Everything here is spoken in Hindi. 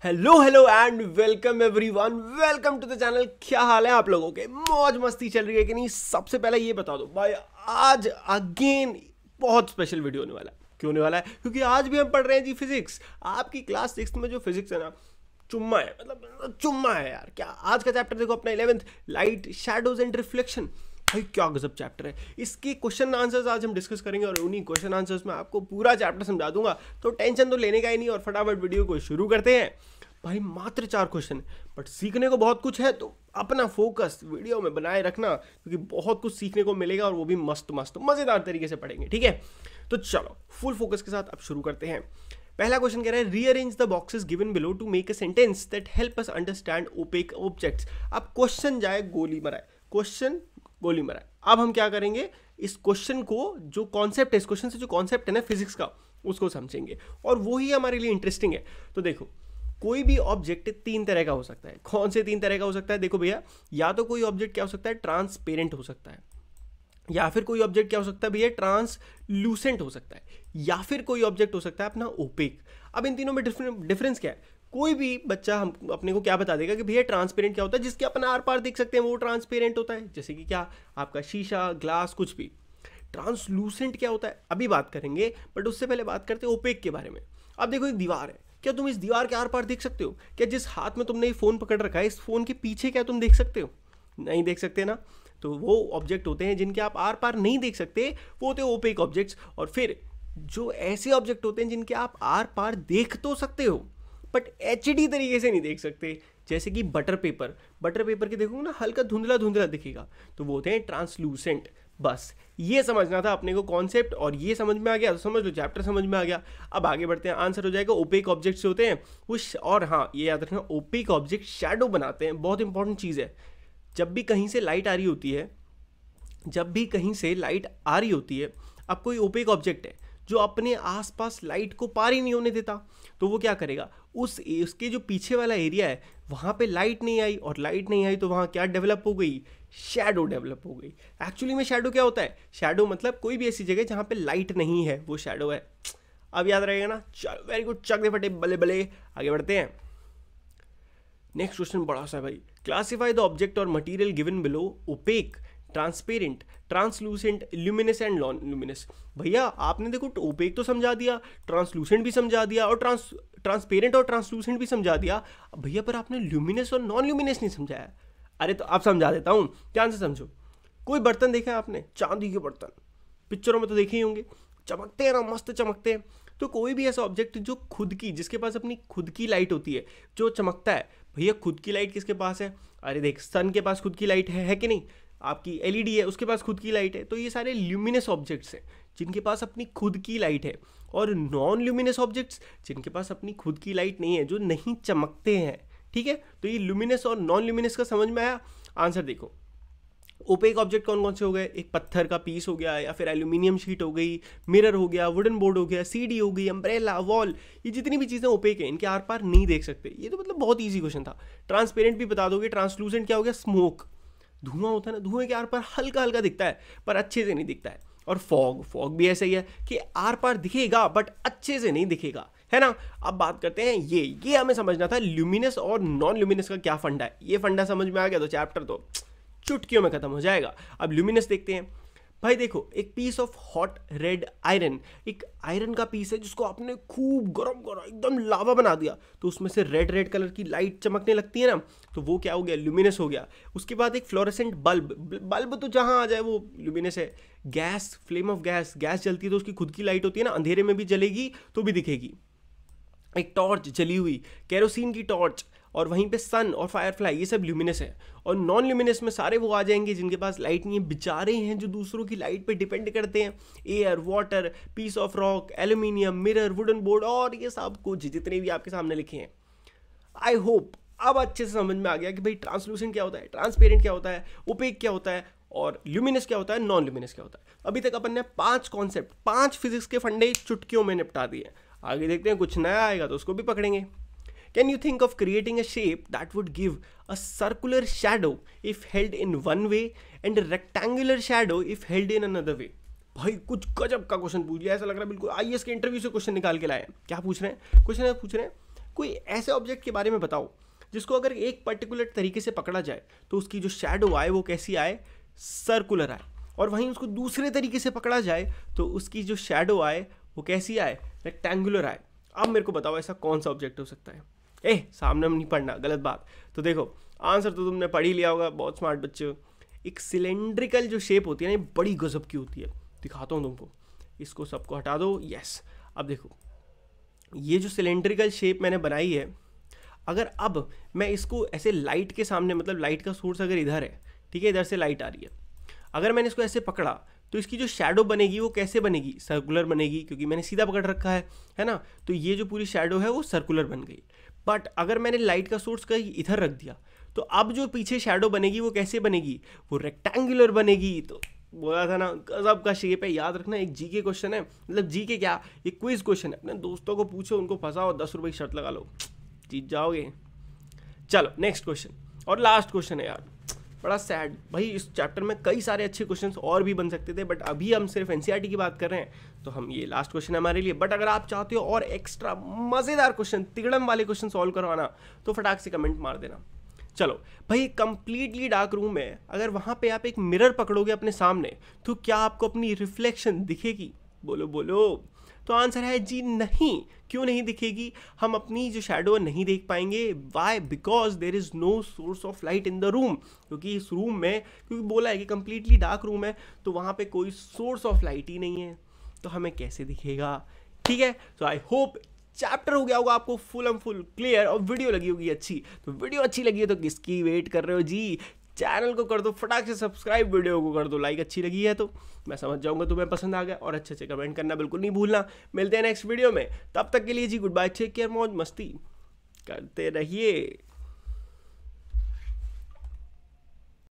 Hello hello and welcome everyone, welcome to the channel. क्या हाल है आप लोगों के? मौज मस्ती चल रही है कि नहीं? सबसे पहले ये बता दो भाई, आज अगेन बहुत स्पेशल वीडियो होने वाला है। क्यों होने वाला है? क्योंकि आज भी हम पढ़ रहे हैं जी फिजिक्स। आपकी क्लास 6 में जो फिजिक्स है ना, चुम्मा है, मतलब चुम्मा है यार। क्या आज का चैप्टर देखो अपना 11th, light, shadows and reflection. भाई क्या गजब चैप्टर है। इसके क्वेश्चन आंसर्स आज हम डिस्कस करेंगे और उन्हीं क्वेश्चन आंसर्स में आपको पूरा चैप्टर समझा दूंगा। तो टेंशन तो लेने का ही नहीं और फटाफट वीडियो को शुरू करते हैं। भाई मात्र 4 क्वेश्चन, बट सीखने को बहुत कुछ है, तो अपना फोकस वीडियो में बनाए रखना, क्योंकि बहुत कुछ सीखने को मिलेगा और वो भी मस्त मस्त मजेदार तरीके से पढ़ेंगे। ठीक है, तो चलो फुल फोकस के साथ अब शुरू करते हैं। पहला क्वेश्चन कह रहा है, rearrange the boxes given below to make a sentence that help us understand opaque objects. अब क्वेश्चन जाए गोली मराए, क्वेश्चन गोली मराए। अब हम क्या करेंगे, इस क्वेश्चन को जो कॉन्सेप्ट है, इस क्वेश्चन से जो कॉन्सेप्ट है ना फिजिक्स का, उसको समझेंगे और वो ही हमारे लिए इंटरेस्टिंग है। तो देखो, कोई भी ऑब्जेक्ट 3 तरह का हो सकता है। कौन से 3 तरह का हो सकता है? देखो भैया, या तो कोई ऑब्जेक्ट क्या हो सकता है, ट्रांसपेरेंट हो सकता है, या फिर कोई ऑब्जेक्ट क्या हो सकता है भैया, ट्रांसलूसेंट हो सकता है, या फिर कोई ऑब्जेक्ट हो सकता है अपना ओपेक। अब इन तीनों में डिफरेंस क्या है? कोई भी बच्चा हम अपने को क्या बता देगा कि भैया ट्रांसपेरेंट क्या होता है, जिसके अपन आर पार देख सकते हैं वो ट्रांसपेरेंट होता है। जैसे कि क्या, आपका शीशा, ग्लास, कुछ भी। ट्रांसलूसेंट क्या होता है अभी बात करेंगे, बट उससे पहले बात करते हैं ओपेक के बारे में। अब देखो, एक दीवार है, क्या तुम इस दीवार के आर पार देख सकते हो? क्या जिस हाथ में तुमने ये फोन पकड़ रखा है, इस फोन के पीछे क्या तुम देख सकते हो? नहीं देख सकते ना। तो वो ऑब्जेक्ट होते हैं जिनके आप आर पार नहीं देख सकते, वो होते हैं ओपेक ऑब्जेक्ट्स। और फिर जो ऐसे ऑब्जेक्ट होते हैं जिनके आप आर पार देख तो सकते हो, बट एचडी तरीके से नहीं देख सकते। जैसे कि बटर पेपर के देखोगे ना, हल्का धुंधला धुंधला दिखेगा, तो वो होते हैं ट्रांसलूसेंट। बस ये समझना था अपने को कॉन्सेप्ट, और ये समझ में आ गया तो समझ लो चैप्टर समझ में आ गया। अब आगे बढ़ते हैं, आंसर हो जाएगा ओपेक ऑब्जेक्ट्स होते हैं उस। और हाँ, ये याद रखना, ओपेक ऑब्जेक्ट शैडो बनाते हैं। बहुत इंपॉर्टेंट चीज़ है। जब भी कहीं से लाइट आ रही होती है, अब कोई ओपेक ऑब्जेक्ट है जो अपने आसपास लाइट को पार ही नहीं होने देता, तो वो क्या करेगा, उसके जो पीछे वाला एरिया है वहाँ पे लाइट नहीं आई, और लाइट नहीं आई तो वहाँ क्या डेवलप हो गई, शैडो डेवलप हो गई। एक्चुअली में शैडो क्या होता है? शैडो मतलब कोई भी ऐसी जगह जहाँ पे लाइट नहीं है, वो शैडो है। अब याद रहेगा ना? चलो वेरी गुड, चक दे फटे बले बले। आगे बढ़ते हैं। नेक्स्ट क्वेश्चन बड़ा सा भाई, क्लासिफाई द ऑब्जेक्ट और material given below opaque, transparent, translucent, luminous and non luminous. भैया आपने देखो ओपेक तो समझा दिया, ट्रांसलूसेंट भी समझा दिया, और ट्रांसपेरेंट और ट्रांसलूसेंट भी समझा दिया। अब भैया पर आपने ल्यूमिनस और नॉन ल्यूमिनस नहीं समझाया। अरे तो आप समझा देता हूँ, ध्यान से समझो। कोई बर्तन देखा है आपने? चांदी के बर्तन पिक्चरों में तो देखे ही होंगे, चमकते हैं ना, मस्त चमकते हैं। तो कोई भी ऐसा ऑब्जेक्ट जो खुद की, जिसके पास अपनी खुद की लाइट होती है, जो चमकता है। भैया खुद की लाइट किसके पास है? अरे देख, सन के पास खुद की लाइट है कि नहीं? आपकी एलईडी है, उसके पास खुद की लाइट है। तो ये सारे ल्यूमिनस ऑब्जेक्ट्स हैं जिनके पास अपनी खुद की लाइट है, और नॉन ल्यूमिनस ऑब्जेक्ट्स जिनके पास अपनी खुद की लाइट नहीं है, जो नहीं चमकते हैं। ठीक है, तो ये ल्यूमिनस और नॉन ल्यूमिनस का समझ में आया। आंसर देखो, ओपेक ऑब्जेक्ट कौन कौन से हो गए? एक पत्थर का पीस हो गया, या फिर एल्यूमिनियम शीट हो गई, मिरर हो गया, वुडन बोर्ड हो गया, सीडी हो गई, अम्ब्रेला, वॉल। ये जितनी भी चीज़ें ओपेक है, इनके आर पार नहीं देख सकते। ये तो मतलब बहुत ईजी क्वेश्चन था। ट्रांसपेरेंट भी बता दोगे। ट्रांसलूसेंट क्या हो गया? स्मोक, धुआं होता है ना, धुएं के आर पार हल्का हल्का दिखता है पर अच्छे से नहीं दिखता है। और फॉग भी ऐसा ही है कि आर पार दिखेगा बट अच्छे से नहीं दिखेगा, है ना। अब बात करते हैं, ये हमें समझना था ल्यूमिनस और नॉन ल्यूमिनस का क्या फंडा है। ये फंडा समझ में आ गया तो चैप्टर तो चुटकियों में खत्म हो जाएगा। अब ल्यूमिनस देखते हैं। भाई देखो, एक piece of hot red iron, एक आयरन का पीस है जिसको आपने खूब गरम करा, एकदम लावा बना दिया, तो उसमें से रेड रेड कलर की लाइट चमकने लगती है ना, तो वो क्या हो गया? ल्यूमिनस हो गया। उसके बाद एक फ्लोरेसेंट बल्ब तो जहां आ जाए वो ल्यूमिनस है। गैस, फ्लेम ऑफ गैस जलती है तो उसकी खुद की लाइट होती है ना, अंधेरे में भी जलेगी तो भी दिखेगी। एक टॉर्च जली हुई, केरोसिन की टॉर्च, और वहीं पे सन और फायरफ्लाई, ये सब ल्यूमिनस है। और नॉन ल्यूमिनस में सारे वो आ जाएंगे जिनके पास लाइट नहीं है, बेचारे हैं जो दूसरों की लाइट पे डिपेंड करते हैं। Air, water, piece of rock, aluminium, mirror, wooden board, और ये सब कुछ जितने भी आपके सामने लिखे हैं। आई होप अब अच्छे से समझ में आ गया कि भाई ट्रांसलूसेंट क्या होता है, ट्रांसपेरेंट क्या होता है, ओपेक क्या होता है, और ल्यूमिनस क्या होता है, नॉन ल्यूमिनस क्या होता है। अभी तक अपन ने 5 कॉन्सेप्ट, 5 फिजिक्स के फंडे चुटकियों में निपटा दिए। आगे देखते हैं, कुछ नया आएगा तो उसको भी पकड़ेंगे। Can you think of creating a shape that would give a circular shadow if held in one way and a rectangular shadow if held in another way? भाई कुछ गजब का क्वेश्चन पूछ लिया, ऐसा लग रहा है बिल्कुल आईएएस के इंटरव्यू से क्वेश्चन निकाल के लाए हैं। क्या पूछ रहे हैं? क्वेश्चन पूछ रहे हैं, कोई ऐसे ऑब्जेक्ट के बारे में बताओ जिसको अगर एक पर्टिकुलर तरीके से पकड़ा जाए तो उसकी जो शैडो आए वो कैसी आए, सर्कुलर आए, और वहीं उसको दूसरे तरीके से पकड़ा जाए तो उसकी जो शैडो आए वो कैसी आए, रेक्टेंगुलर आए। अब मेरे को बताओ ऐसा कौन सा ऑब्जेक्ट हो सकता है। सामने नहीं पढ़ना, गलत बात। तो देखो आंसर तो तुमने पढ़ ही लिया होगा, बहुत स्मार्ट बच्चे हो। एक सिलेंड्रिकल जो शेप होती है ना, बड़ी गजब की होती है, दिखाता हूँ तुमको। इसको सबको हटा दो, यस। अब देखो ये जो सिलेंड्रिकल शेप मैंने बनाई है, अगर अब मैं इसको ऐसे लाइट के सामने, मतलब लाइट का सोर्स अगर इधर है, ठीक है, इधर से लाइट आ रही है, अगर मैंने इसको ऐसे पकड़ा तो इसकी जो शैडो बनेगी वो कैसे बनेगी, सर्कुलर बनेगी, क्योंकि मैंने सीधा पकड़ रखा है ना। तो ये जो पूरी शैडो है वो सर्कुलर बन गई। बट अगर मैंने लाइट का सोर्स कहीं इधर रख दिया तो अब जो पीछे शैडो बनेगी वो कैसे बनेगी, वो रेक्टेंगुलर बनेगी। तो बोला था ना गजब का शेप है, याद रखना। एक जीके क्वेश्चन है, मतलब जीके क्या, एक क्विज क्वेश्चन है। अपने दोस्तों को पूछो, उनको फंसाओ, 10 रुपये की शर्त लगा लो, जीत जाओगे। चलो नेक्स्ट क्वेश्चन, और लास्ट क्वेश्चन है यार, बड़ा सैड भाई। इस चैप्टर में कई सारे अच्छे क्वेश्चंस और भी बन सकते थे, बट अभी हम सिर्फ एनसीईआरटी की बात कर रहे हैं, तो हम ये लास्ट क्वेश्चन है हमारे लिए। बट अगर आप चाहते हो और एक्स्ट्रा मज़ेदार क्वेश्चन, तिगड़म वाले क्वेश्चन सॉल्व करवाना, तो फटाक से कमेंट मार देना। चलो भाई, कंप्लीटली डार्क रूम है, अगर वहाँ पे आप एक मिरर पकड़ोगे अपने सामने तो क्या आपको अपनी रिफ्लेक्शन दिखेगी? बोलो बोलो। तो आंसर है जी नहीं। क्यों नहीं दिखेगी? हम अपनी जो शैडो नहीं देख पाएंगे। Why? Because there is no source of light in the room. क्योंकि इस रूम में, क्योंकि बोला है कि कंप्लीटली डार्क रूम है, तो वहाँ पे कोई सोर्स ऑफ लाइट ही नहीं है, तो हमें कैसे दिखेगा? ठीक है, तो आई होप चैप्टर हो गया होगा आपको फुल एंड फुल क्लियर, और वीडियो लगी होगी अच्छी। तो वीडियो अच्छी लगी है तो किसकी वेट कर रहे हो जी? चैनल को कर दो फटाक से सब्सक्राइब, वीडियो को कर दो लाइक, अच्छी लगी है तो मैं समझ जाऊंगा तुम्हें पसंद आ गया। और अच्छे से कमेंट करना बिल्कुल नहीं भूलना। मिलते हैं नेक्स्ट वीडियो में, तब तक के लिए जी गुड बाय, टेक केयर, मौज मस्ती करते रहिए।